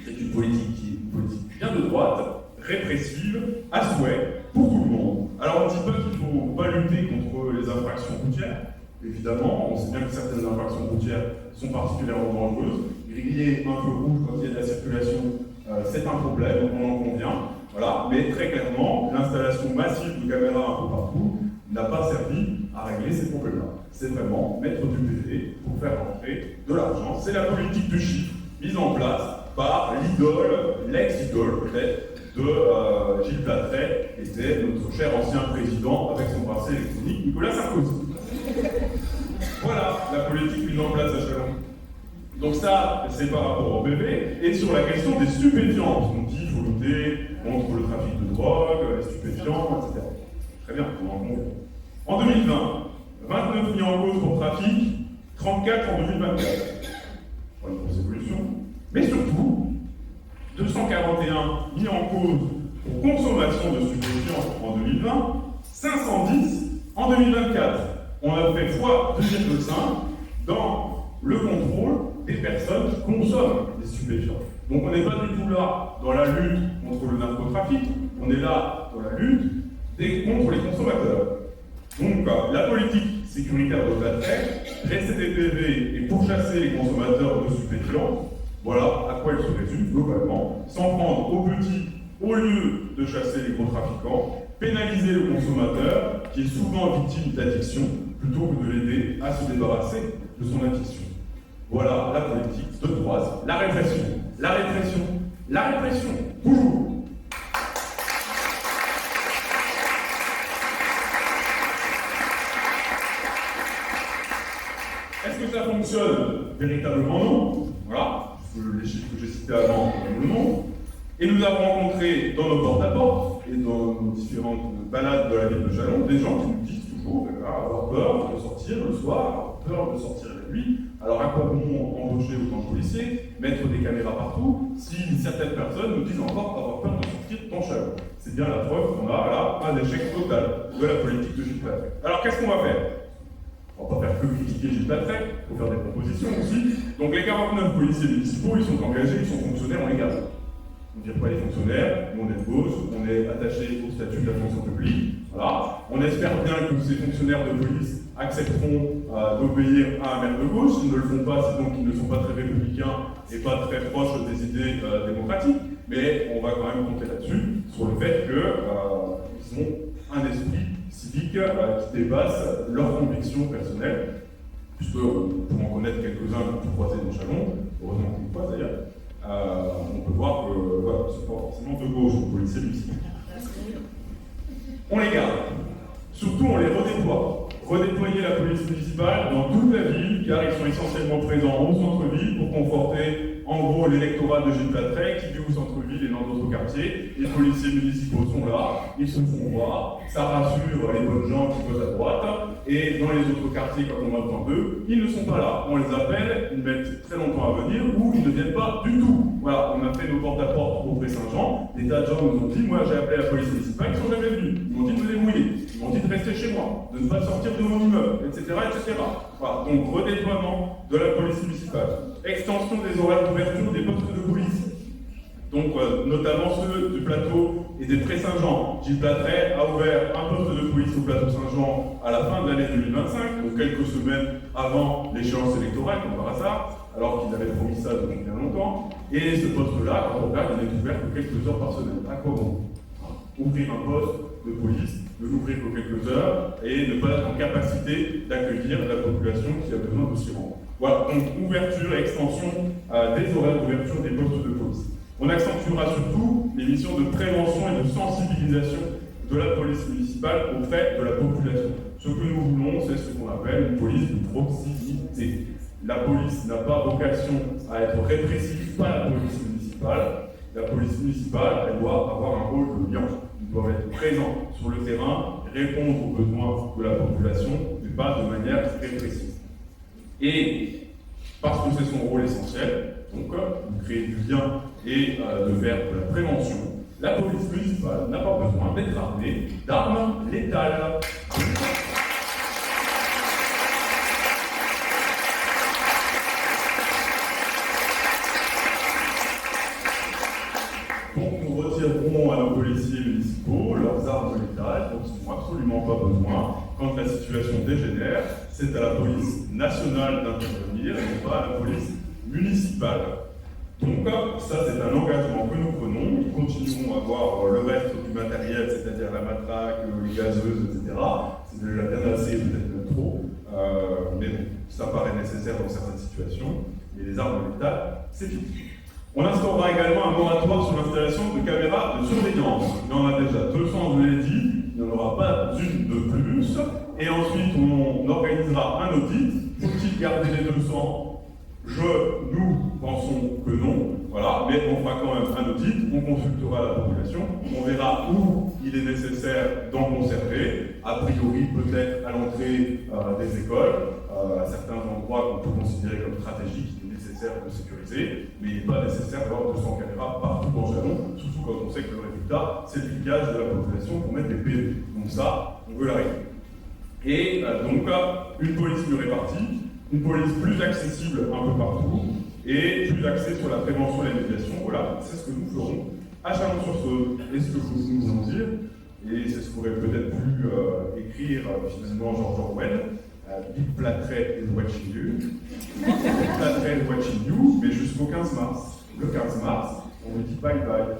C'est une politique qui est une politique bien de droite, répressive, à souhait, pour tout le monde. Alors, on ne dit pas qu'il ne faut pas lutter contre les infractions routières. Évidemment, on sait bien que certaines infractions routières sont particulièrement dangereuses. Griller un feu rouge quand il y a de la circulation, c'est un problème, on en convient. Voilà, mais très clairement, l'installation massive de caméras un peu partout n'a pas servi à régler ces problèmes-là. C'est vraiment mettre du PV pour faire rentrer de l'argent. C'est la politique du chiffre mise en place par l'idole, l'ex-idole peut-être, de Gilles Platret, qui était notre cher ancien président avec son bracelet électronique, Nicolas Sarkozy. Voilà la politique mise en place à Chalon. Donc ça, c'est par rapport au PV. Et sur la question des stupéfiants, parce qu'on dit qu'il faut lutter contre le trafic de drogue, les stupéfiants, etc. Très bien, on en compte. En 2020, 29 mis en cause pour trafic, 34 en 2024. Pas une grosse évolution. Mais surtout, 241 mis en cause pour consommation de stupéfiants en 2020, 510 en 2024. On a fait x 2,5 dans le contrôle des personnes qui consomment des stupéfiants. Donc on n'est pas du tout là dans la lutte contre le narcotrafic, on est là dans la lutte contre les consommateurs. Donc la politique sécuritaire de Platret, dresser des PV et pourchasser les consommateurs de stupéfiants, voilà à quoi elle se résume globalement, s'en prendre aux petits au lieu de chasser les gros trafiquants, pénaliser le consommateur qui est souvent victime d'addiction plutôt que de l'aider à se débarrasser de son addiction. Voilà la politique de droite, la répression, la répression, la répression, toujours. Est-ce que ça fonctionne? Véritablement non. Voilà, les chiffres que j'ai cités avant le montrent. Et nous avons rencontré dans nos porte-à-porte et dans nos différentes balades de la ville de Chalon des gens qui nous disent toujours avoir peur de sortir sortir le soir, peur de sortir la nuit. Alors à quoi bon embaucher autant de policiers, mettre des caméras partout, si certaines personnes nous disent encore avoir peur de sortir dans Chalon? C'est bien la preuve qu'on a là un échec total de la politique de Gilles Platrec. Alors qu'est-ce qu'on va faire? On va pas faire que critiquer Gilles Platrec, il faut faire des propositions aussi. Donc les 49 policiers municipaux, ils sont engagés, ils sont fonctionnaires en légal. On ne vire pas les fonctionnaires, nous on est de gauche, on est attaché au statut de la fonction publique. Voilà. On espère bien que ces fonctionnaires de police accepteront d'obéir à un maire de gauche. S'ils ne le font pas, c'est donc qu'ils ne sont pas très républicains et pas très proches des idées démocratiques. Mais on va quand même compter là-dessus, sur le fait qu'ils ont un esprit civique qui dépasse leurs convictions personnelles, puisque pour en connaître quelques-uns qui croisés dans Chalon, heureusement qu'on croise d'ailleurs, on peut voir que voilà, c'est pas forcément de gauche aux policiers municipaux. On les garde, surtout on les redéploie. Redéployer la police municipale dans toute la ville, car ils sont essentiellement présents au centre-ville pour conforter en gros l'électorat de Gilles Platrec qui vit au centre-ville et dans d'autres quartiers. Les policiers municipaux sont là, ils se font voir, ça rassure les bonnes gens qui votent à droite, et dans les autres quartiers, quand on a besoin d'eux, ils ne sont pas là. On les appelle, ils mettent très longtemps à venir, ou ils ne viennent pas du tout. Voilà, on a fait nos porte-à-porte au Pré-Saint-Jean, des tas de gens nous ont dit, moi j'ai appelé la police municipale, ils ne sont jamais venus. Ils m'ont dit de me débrouiller, ils m'ont dit de rester chez moi, de ne pas sortir de mon immeuble, etc. etc. Voilà, donc redéploiement de la police municipale. Extension des horaires d'ouverture des postes de police. Donc, notamment ceux du plateau et des Pré-Saint-Jean. Gilles Platrec a ouvert un poste de police au plateau Saint-Jean à la fin de l'année 2025, donc quelques semaines avant l'échéance électorale, comme par hasard, alors qu'il avait promis ça depuis bien longtemps. Et ce poste-là, quand on regarde, il n'est ouvert que quelques heures par semaine. À quoi bon? Ouvrir un poste de police, de l'ouvrir que quelques heures, et ne pas être en capacité d'accueillir la population qui a besoin de s'y rendre. Voilà, donc ouverture et extension des horaires d'ouverture des postes de police. On accentuera surtout les missions de prévention et de sensibilisation de la police municipale auprès de la population. Ce que nous voulons, c'est ce qu'on appelle une police de proximité. La police n'a pas vocation à être répressive par la police municipale. La police municipale, elle doit avoir un rôle de lien. Ils doivent être présents sur le terrain, répondre aux besoins de la population, mais pas de manière répressive. Et parce que c'est son rôle essentiel, donc de créer du lien et de faire de la prévention, la police municipale n'a pas besoin d'être armée d'armes létales. Donc nous retirerons à nos policiers municipaux leurs armes létales dont ils n'ont absolument pas besoin. Quand la situation dégénère, c'est à la police nationale d'intervenir et non pas à la police municipale. Donc ça c'est un engagement que nous prenons. Nous continuerons à avoir le reste du matériel, c'est-à-dire la matraque, les gazeuses, etc. C'est déjà bien assez, peut-être même trop. Mais bon, ça paraît nécessaire dans certaines situations. Et les armes létales, c'est fini. On instaurera également un moratoire sur l'installation de caméras de surveillance. Il y en a déjà 200, je l'ai dit, il n'y en aura pas une de plus. Et ensuite, on organisera un audit. Faut-il garder les 200 ? Nous pensons que non, voilà, mais on fera quand même un audit, on consultera la population, on verra où il est nécessaire d'en conserver, a priori peut-être à l'entrée des écoles, à certains endroits qu'on peut considérer comme stratégiques, il est nécessaire de sécuriser, mais il n'est pas nécessaire d'avoir 200 caméras partout dans Chalon, surtout quand on sait que le résultat, c'est le cliquage de la population pour mettre des PV. Donc ça, on veut l'arrêter. Et donc, une police mieux répartie, une police plus accessible un peu partout et plus axée sur la prévention et la médiation. Voilà, c'est ce que nous ferons à Chalon-sur-Saône. Et ce que nous voulons dire, et c'est ce qu'aurait peut-être pu écrire finalement George Orwell, Big Platrec is watching you. Big Platrec is watching you, mais jusqu'au 15 mars. Le 15 mars, on me dit bye bye.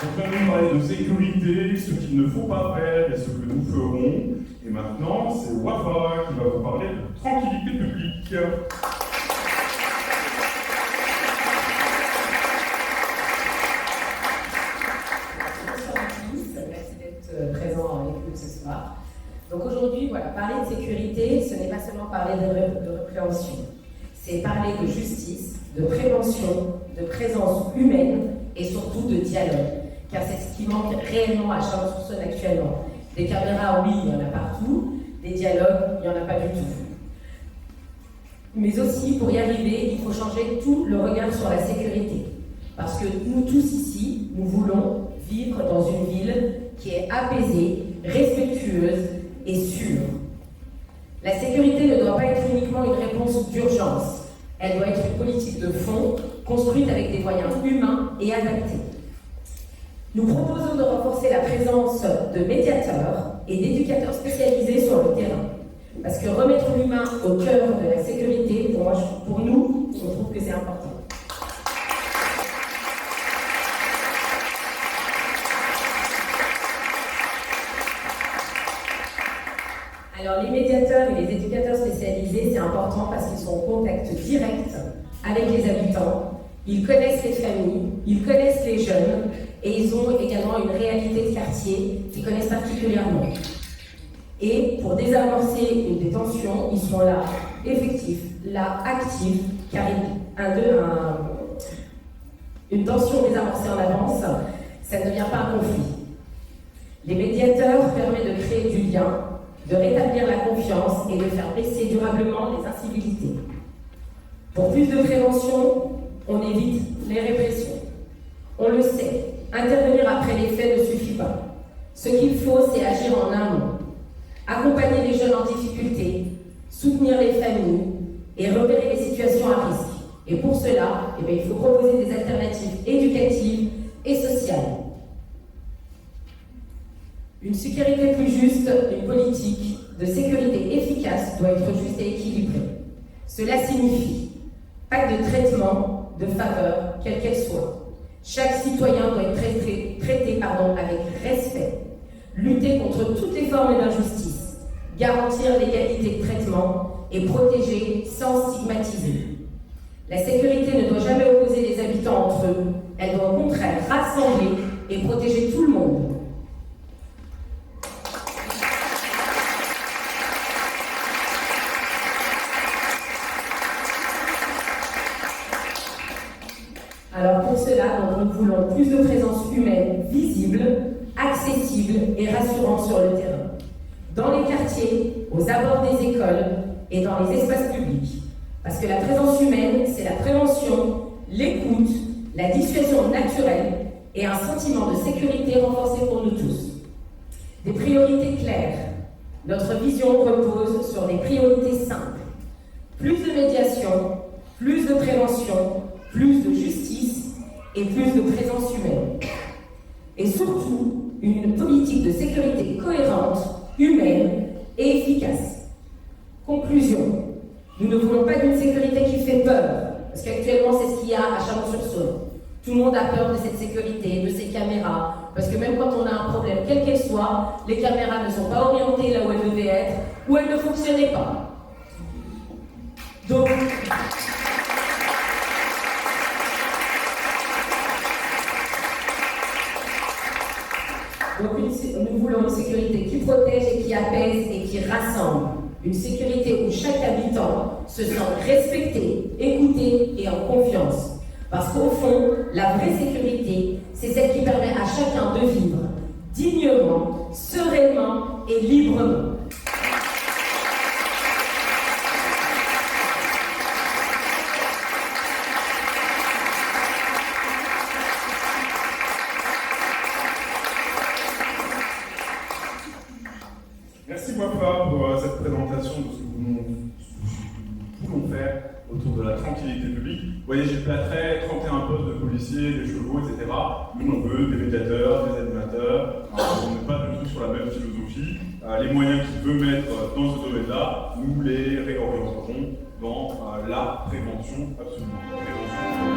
On va nous parler de sécurité, ce qu'il ne faut pas faire et ce que nous ferons. Et maintenant, c'est Wafa qui va vous parler de tranquillité publique. Bonsoir à tous, merci d'être présents avec nous ce soir. Donc aujourd'hui, voilà, parler de sécurité, ce n'est pas seulement parler de répréhension, c'est parler de justice, de prévention, de présence humaine et surtout de dialogue. Car c'est ce qui manque réellement à Chalon-sur-Saône actuellement. Des caméras, oui, il y en a partout. Des dialogues, il n'y en a pas du tout. Mais aussi, pour y arriver, il faut changer tout le regard sur la sécurité. Parce que nous tous ici, nous voulons vivre dans une ville qui est apaisée, respectueuse et sûre. La sécurité ne doit pas être uniquement une réponse d'urgence. Elle doit être une politique de fond, construite avec des moyens humains et adaptés. Nous proposons de renforcer la présence de médiateurs et d'éducateurs spécialisés sur le terrain. Parce que remettre l'humain au cœur de la sécurité, pour nous, on trouve que c'est important. Alors les médiateurs et les éducateurs spécialisés, c'est important parce qu'ils sont en contact direct avec les habitants, ils connaissent les familles, ils connaissent les jeunes et ils ont également une réalité de quartier qu'ils connaissent particulièrement. Et pour désamorcer une détention, ils sont là, effectifs, là, actifs, car une tension désamorcée en avance, ça ne devient pas un conflit. Les médiateurs permettent de créer du lien, de rétablir la confiance et de faire baisser durablement les incivilités. Pour plus de prévention, on évite les répressions. On le sait, intervenir après les faits ne suffit pas. Ce qu'il faut, c'est agir en amont. Accompagner les jeunes en difficulté, soutenir les familles et repérer les situations à risque. Et pour cela, il faut proposer des alternatives éducatives et sociales. Une sécurité plus juste, une politique de sécurité efficace doit être juste et équilibrée. Cela signifie pas de traitement, de faveur, quelle qu'elle soit. Chaque citoyen doit être traité avec respect. Lutter contre toutes les formes d'injustice, garantir l'égalité de traitement et protéger sans stigmatiser. La sécurité ne doit jamais opposer les habitants entre eux, elle doit au contraire rassembler et protéger tout le monde. Alors pour cela, nous voulons plus de présence humaine visible, accessible et rassurante sur le terrain. Dans les quartiers, aux abords des écoles et dans les espaces publics. Parce que la présence humaine, c'est la prévention, l'écoute, la dissuasion naturelle et un sentiment de sécurité renforcé pour nous tous. Des priorités claires. Notre vision repose sur des priorités simples. Plus de médiation, plus de prévention, plus de justice et plus de présence humaine. Et surtout, une politique de sécurité cohérente, humaine et efficace. Conclusion. Nous ne voulons pas d'une sécurité qui fait peur, parce qu'actuellement c'est ce qu'il y a à Chalon-sur-Saône. Tout le monde a peur de cette sécurité, de ces caméras, parce que même quand on a un problème, quel qu'elle soit, les caméras ne sont pas orientées là où elles devaient être, ou elles ne fonctionnaient pas. Donc nous voulons une sécurité qui protège et qui apaise et qui rassemble. Une sécurité où chaque habitant se sent respecté, écouté et en confiance. Parce qu'au fond, la vraie sécurité, c'est celle qui permet à chacun de vivre dignement, sereinement et librement. Merci Wafa pour cette présentation de ce que nous voulons faire autour de la tranquillité publique. Vous voyez, j'ai plâtré 31 postes de policiers, des chevaux, etc. Nous, on veut des médiateurs, des animateurs. On n'est pas du tout sur la même philosophie. Les moyens qu'il veut mettre dans ce domaine-là, nous les réorienterons dans la prévention, absolument. La prévention.